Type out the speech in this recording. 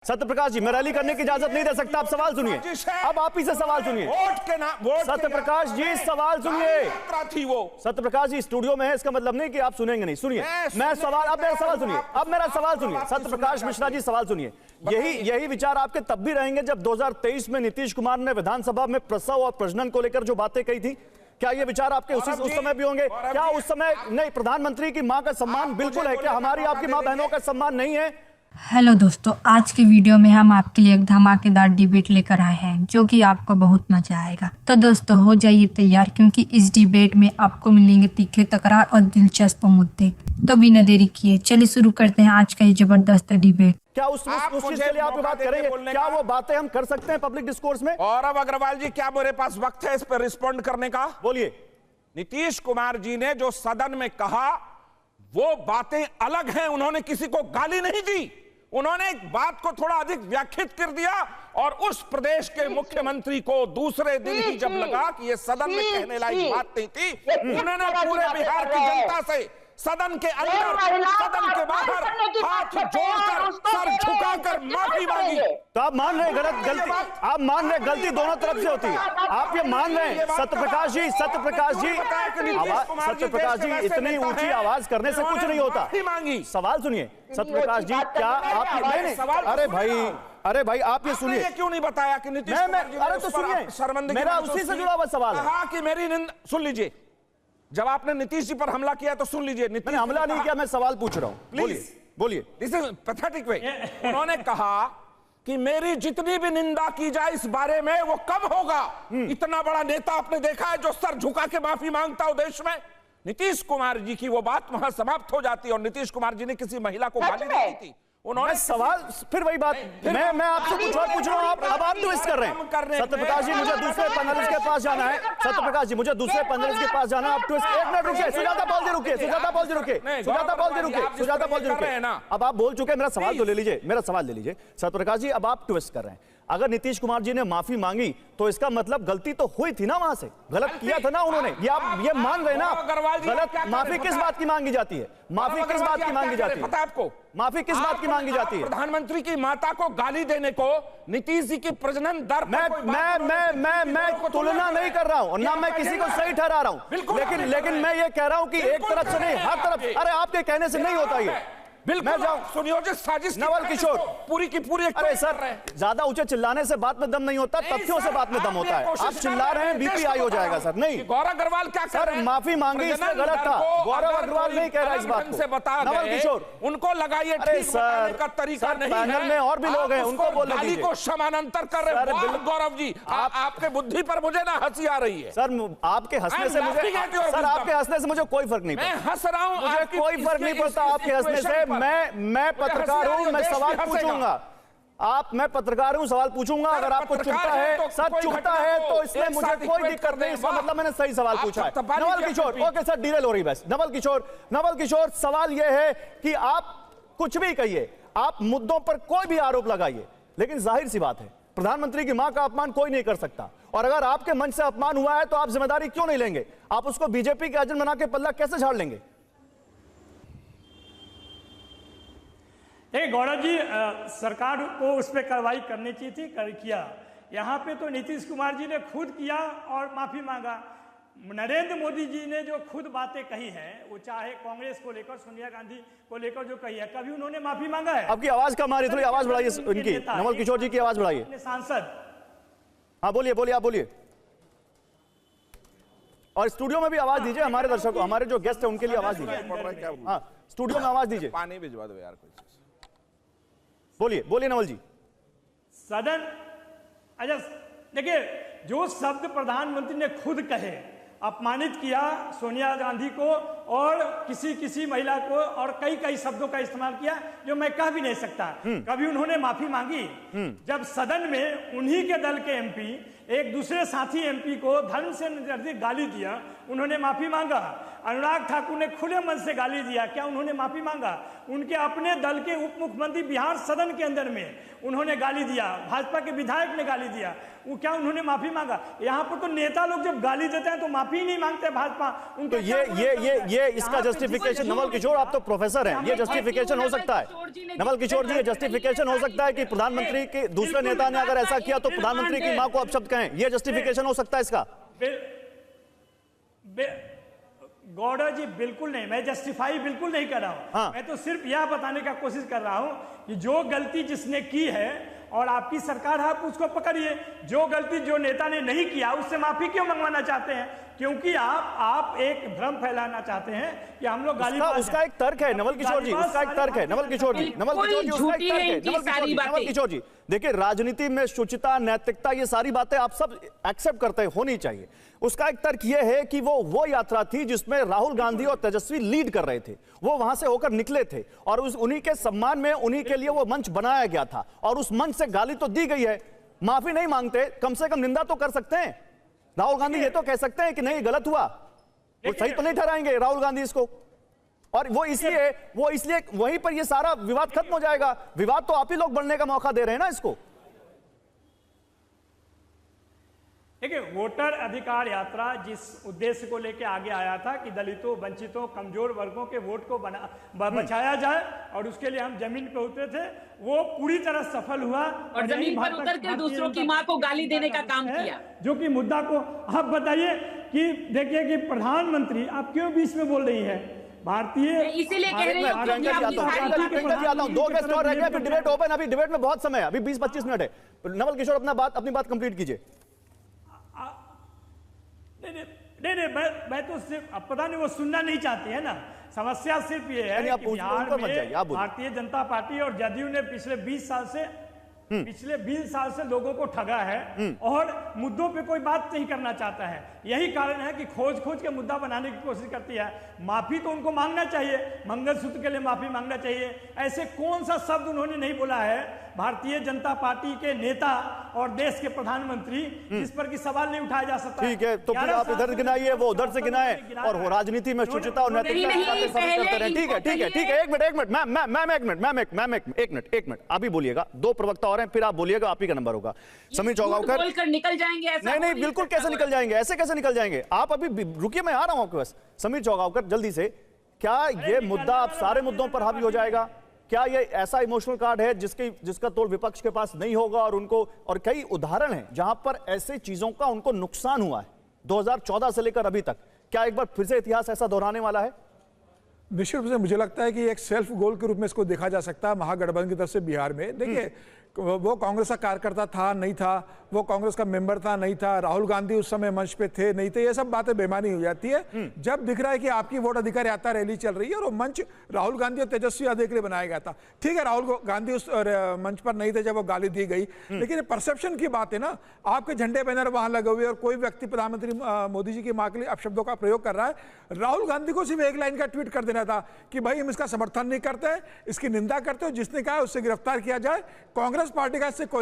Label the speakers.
Speaker 1: सत्य प्रकाश जी, मैं रैली करने की इजाजत नहीं दे सकता। आप सवाल सुनिए, अब आप ही से सवाल सुनिए। सत्य प्रकाश जी सवाल सुनिए।
Speaker 2: वो
Speaker 1: सत्य प्रकाश जी स्टूडियो में है, इसका मतलब नहीं कि आप सुनेंगे नहीं। सुनिए, मैं सवाल, अब मेरा सवाल सुनिए, अब मेरा सवाल सुनिए। सत्य प्रकाश मिश्रा जी सवाल सुनिए। यही विचार आपके तब भी रहेंगे जब 2023 में नीतीश कुमार ने विधानसभा में प्रसव और प्रजनन को लेकर जो बातें कही थी, क्या ये विचार आपके उस समय भी होंगे? क्या उस समय नहीं, प्रधानमंत्री की मां का सम्मान बिल्कुल है, क्या हमारी आपकी मां बहनों का सम्मान नहीं है?
Speaker 3: हेलो दोस्तों, आज के वीडियो में हम आपके लिए एक धमाकेदार डिबेट लेकर आए हैं जो कि आपको बहुत मजा आएगा। तो दोस्तों हो जाइए तैयार, क्योंकि इस डिबेट में आपको मिलेंगे तीखे तकरार और दिलचस्प मुद्दे। तो बिना देरी किए चलिए शुरू करते हैं आज का ये जबरदस्त डिबेट।
Speaker 1: क्या उस चीज के लिए आप बात करेंगे? क्या वो बातें हम कर सकते हैं पब्लिक डिस्कोर्स में?
Speaker 2: और अब अग्रवाल जी, क्या मेरे पास वक्त है इस पर रिस्पॉन्ड करने का?
Speaker 1: बोलिए।
Speaker 2: नीतीश कुमार जी ने जो सदन में कहा वो बातें अलग हैं। उन्होंने किसी को गाली नहीं दी, उन्होंने एक बात को थोड़ा अधिक व्याख्यात कर दिया और उस प्रदेश के मुख्यमंत्री को दूसरे दिन ही जब लगा कि ये सदन में कहने लायक बात नहीं थी, उन्होंने पूरे बिहार की जनता से सदन के अंदर सदन के बाहर हाथ जोड़कर सर झुकाकर माफी मांगी।
Speaker 1: तो आप मान रहे गलती, आप मान रहे गलती दोनों तरफ से होती है, आप ये मान रहे हैं? सत्य प्रकाश जी, सत्य प्रकाश जी, सत्य प्रकाश जी, इतनी ऊंची आवाज करने से कुछ नहीं होता। सवाल सुनिए सत्य प्रकाश जी, क्या आप नहीं, अरे भाई आप ये सुनिए।
Speaker 2: क्यों नहीं बताया कि नीतीश कुमार जी ने उस पर शर्मिंदगी,
Speaker 1: मेरा उसी से जुड़ा हुआ सवाल है।
Speaker 2: कहा कि मेरी निंदा, सुन लीजिए, जब आपने नीतीश जी पर हमला किया तो सुन लीजिए।
Speaker 1: मैंने हमला नहीं किया, मैं सवाल पूछ रहा हूं। बोलिए।
Speaker 2: दिस इज पैथेटिक वे। उन्होंने कहा कि मेरी जितनी भी निंदा की जाए इस बारे में वो कम होगा। इतना बड़ा नेता आपने देखा है जो सर झुका के माफी मांगता हो देश में? नीतीश कुमार जी की वो बात वहां समाप्त हो जाती है और नीतीश कुमार जी ने किसी महिला को गाली नहीं दी थी। उन्होंने
Speaker 1: सवाल फिर वही बात, मैं आपसे पूछ रहा हूं, अब आप ट्विस्ट कर रहे हैं। सत्य प्रकाश जी, मुझे दूसरे पैनलिस्ट के पास जाना है। सत्य प्रकाश जी, मुझे दूसरे पैनलिस्ट के पास जाना है। आप ट्विस्ट, एक मिनट रुकिए। सुजाता पॉल जी रुकिए, सुजाता पॉल जी रुकिए, सुजाता पॉल जी रुकिए, सुजाता पॉल जी रुकिए। अब आप बोल चुके हैं, मेरा सवाल तो ले लीजिए, मेरा सवाल ले लीजिए। सत्य प्रकाश जी, अब आप ट्विस्ट कर रहे हैं। अगर नीतीश कुमार जी ने माफी मांगी तो इसका मतलब गलती तो हुई थी ना, वहां से गलत किया था ना उन्होंने, ये आप ये मान रहे ना? गलत माफी किस बात की मांगी जाती है? माफी किस बात की मांगी जाती है?
Speaker 2: पता है आपको?
Speaker 1: माफी किस बात की मांगी जाती है?
Speaker 2: प्रधानमंत्री की माता को गाली देने को नीतीश जी की प्रजनन दर,
Speaker 1: मैं तुलना नहीं कर रहा हूं और ना मैं किसी को सही ठहरा रहा हूं, लेकिन मैं ये कह रहा हूं कि एक तरफ से नहीं, हर तरफ। अरे आपके कहने से नहीं होता ये।
Speaker 2: मैं जाऊं सुनियोजित साजिश
Speaker 1: नवल किशोर
Speaker 2: पूरी की पूरी।
Speaker 1: अरे सर, ज्यादा ऊंचे चिल्लाने से बात में दम नहीं होता, तथ्यों से बात में दम होता है। आप चिल्ला रहे हैं, बीपी हाई हो जाएगा सर। नहीं,
Speaker 2: गौरव अग्रवाल क्या
Speaker 1: सर, माफी मांगी इसमें गलत था। गौरव अग्रवाल नहीं कह रहा इस बात को। नवल किशोर,
Speaker 2: उनको लगाइए
Speaker 1: सर
Speaker 2: का तरीका नहीं है।
Speaker 1: पैनल में और भी लोग हैं, उनको बोलने दीजिए।
Speaker 2: को समानांतर कर रहे हैं गौरव जी। आपके बुद्धि पर मुझे ना हंसी आ रही है
Speaker 1: सर। आपके हंसने से मुझे, सर आपके हंसने से मुझे कोई फर्क नहीं पड़ता।
Speaker 2: मैं हंस रहा हूं,
Speaker 1: मुझे कोई फर्क नहीं पड़ता आपके हंसने से। मैं पत्रकार हूं, मैं सवाल पूछूंगा। मैं पत्रकार हूं, सवाल पूछूंगा। अगर आपको चुभता है, सर चुभता है तो इसमें मुझे कोई दिक्कत नहीं। इसका मतलब मैंने सही सवाल पूछा है। Naval Kishore, okay sir, derail हो रही बस। नवल किशोर, सवाल यह है कि आप कुछ भी कहिए, आप मुद्दों पर कोई भी आरोप लगाइए, लेकिन जाहिर सी बात है प्रधानमंत्री की मां का अपमान कोई नहीं कर सकता। और अगर आपके मंच से अपमान हुआ है तो आप जिम्मेदारी क्यों नहीं लेंगे? आप उसको बीजेपी के एजेंट बना के पल्ला कैसे झाड़ लेंगे?
Speaker 4: गौरव जी, सरकार को उस पर कार्रवाई करनी चाहिए थी, किया। यहाँ पे तो नीतीश कुमार जी ने खुद किया और माफी मांगा। नरेंद्र मोदी जी ने जो खुद बातें कही हैं, वो चाहे कांग्रेस को लेकर, सोनिया गांधी को लेकर जो कही है, कभी उन्होंने माफी मांगा है?
Speaker 1: आपकी आवाज कम आ रही, थोड़ी आवाज बढ़ाइए इनकी। नवल किशोर जी की आवाज बढ़ाइए।
Speaker 4: सांसद,
Speaker 1: हाँ बोलिए, आप बोलिए। और स्टूडियो में भी आवाज दीजिए, हमारे दर्शकों, हमारे जो गेस्ट है उनके लिए आवाज दीजिए। हाँ, स्टूडियो में आवाज दीजिए।
Speaker 2: पानी भिजवा दो यार।
Speaker 1: बोलिए नवल जी।
Speaker 4: सदन, अच्छा देखिए, जो शब्द प्रधानमंत्री ने खुद कहे, अपमानित किया सोनिया गांधी को और किसी महिला को, और कई शब्दों का इस्तेमाल किया जो मैं कह भी नहीं सकता। कभी उन्होंने माफी मांगी? जब सदन में उन्हीं के दल के एमपी एक दूसरे साथी एमपी को धर्म से निर्देशित गाली दिया, उन्होंने माफी मांगा। अनुराग ठाकुर ने खुले मन से गाली दिया, क्या उन्होंने माफी मांगा? उनके अपने दल के उप मुख्यमंत्री बिहार सदन के अंदर में उन्होंने गाली दिया, भाजपा के विधायक ने गाली दिया, वो क्या उन्होंने माफी मांगा? यहाँ पर तो नेता लोग जब गाली देते हैं तो माफी ही नहीं मांगते भाजपा।
Speaker 1: तो ये इसका जस्टिफिकेशन, नवल किशोर आप तो प्रोफेसर हैं, ये जस्टिफिकेशन हो सकता है? नवल किशोर जी, ये जस्टिफिकेशन हो सकता है कि प्रधानमंत्री के दूसरे नेता ने अगर ऐसा किया तो प्रधानमंत्री की मां को अपशब्द कहें, ये जस्टिफिकेशन हो सकता है इसका?
Speaker 4: गौड़ा जी बिल्कुल नहीं, मैं जस्टिफाई बिल्कुल नहीं कर रहा हूं।
Speaker 1: हाँ।
Speaker 4: मैं तो सिर्फ यह बताने का कोशिश कर रहा हूं कि जो गलती जिसने की है और आपकी सरकार है, आप उसको पकड़िए। जो गलती जो नेता ने नहीं किया उससे माफी क्यों मंगवाना चाहते हैं? क्योंकि आप एक भ्रम फैलाना चाहते हैं कि हम लोग गाली।
Speaker 1: उसका एक तर्क है नवल किशोर जी, उसका एक तर्क है नवल किशोर जी, नवल किशोर जी, उसका एक तर्क है नवल किशोर जी। देखिए, राजनीति में शुचिता, नैतिकता, ये सारी बातें आप सब एक्सेप्ट करते होनी चाहिए। उसका एक तर्क यह है कि वो यात्रा थी जिसमें राहुल गांधी और तेजस्वी लीड कर रहे थे, वो वहां से होकर निकले थे और उन्हीं के सम्मान में, उन्हीं के लिए वो मंच बनाया गया था और उस मंच से गाली तो दी गई है, माफी नहीं मांगते, कम से कम निंदा तो कर सकते हैं। राहुल गांधी ये तो कह सकते हैं कि नहीं, गलत हुआ, वो सही तो नहीं ठहराएंगे राहुल गांधी इसको, और वो इसलिए वहीं पर ये सारा विवाद खत्म हो जाएगा। विवाद तो आप ही लोग बढ़ने का मौका दे रहे हैं ना इसको।
Speaker 4: देखिए, वोटर अधिकार यात्रा जिस उद्देश्य को लेकर आगे आया था कि दलितों, वंचितों, कमजोर वर्गों के वोट को बचाया जाए और उसके लिए हम जमीन पे उतरे थे, वो पूरी तरह सफल हुआ
Speaker 5: और जमीन पर उतर कर दूसरों की मां को गाली देने का काम किया।
Speaker 4: जो कि मुद्दा को आप बताइए कि देखिए कि प्रधानमंत्री, आप क्यों बीच में बोल रही है? भारतीय,
Speaker 5: इसीलिए कह रही हूं
Speaker 1: प्रियंका जी आता हूं, 2 गेस्ट और रह गए, फिर डिबेट ओपन, अभी डिबेट में बहुत समय है, अभी 20-25 मिनट है। नवल किशोर अपनी बात कंप्लीट कीजिए।
Speaker 4: नहीं, मैं तो सिर्फ, अब पता नहीं वो सुनना नहीं चाहती है ना। समस्या सिर्फ ये है कि बिहार में भारतीय जनता पार्टी और जदयू ने पिछले 20 साल से लोगों को ठगा है और मुद्दों पे कोई बात नहीं करना चाहता है। यही कारण है कि खोज के मुद्दा बनाने की कोशिश करती है। माफी तो उनको मांगना चाहिए, मंगलसूत्र के लिए माफी मांगना चाहिए। ऐसे कौन सा शब्द उन्होंने नहीं बोला है भारतीय जनता पार्टी के नेता और देश के प्रधानमंत्री जिस पर कि सवाल नहीं उठाया जा सकता?
Speaker 1: ठीक है, तो फिर आप इधर गिनाइए, वो उधर से गिनाए, और वो राजनीति में शुचिता और नैतिकता की बातें करते रहे। ठीक है, एक मिनट आप ही बोलिएगा, 2 प्रवक्ता और हैं, फिर आप बोलिएगा, आप ही का नंबर होगा। समीर चौगावकर
Speaker 5: निकल जाएंगे ऐसा?
Speaker 1: नहीं, बिल्कुल कैसे निकल जाएंगे, ऐसे कैसे निकल जाएंगे आप? अभी रुकिए, मैं आ रहा हूं आपके पास। समीर चौगावकर, जल्दी से, क्या ये मुद्दा अब सारे मुद्दों पर हावी हो जाएगा? क्या ये ऐसा इमोशनल कार्ड है जिसका तोड़ विपक्ष के पास नहीं होगा? और कई उदाहरण हैं जहां पर ऐसे चीजों का उनको नुकसान हुआ है 2014 से लेकर अभी तक। क्या एक बार फिर से इतिहास ऐसा दोहराने वाला है?
Speaker 6: निश्चित रूप से मुझे लगता है कि एक सेल्फ गोल के रूप में इसको देखा जा सकता है महागठबंधन की तरफ से बिहार में। देखिए, वो कांग्रेस का कार्यकर्ता था नहीं था, वो कांग्रेस का मेंबर था नहीं था, राहुल गांधी उस समय मंच पे थे नहीं थे, ये सब बातें बेमानी हो जाती है जब दिख रहा है कि आपकी वोट अधिकार यात्रा रैली चल रही है और वो मंच राहुल गांधी और तेजस्वी यादव के लिए बनाया गया था। ठीक है, राहुल गांधी उस मंच पर नहीं थे जब वो गाली दी गई, लेकिन परसेप्शन की बात है ना। आपके झंडे बैनर वहां लगे हुए और कोई व्यक्ति प्रधानमंत्री मोदी जी की मां के लिए अपशब्दों का प्रयोग कर रहा है। राहुल गांधी को सिर्फ एक लाइन का ट्वीट कर देना था कि भाई हम इसका समर्थन नहीं करते, इसकी निंदा करते हो, जिसने कहा उससे गिरफ्तार किया जाए। कांग्रेस पार्टी का इससे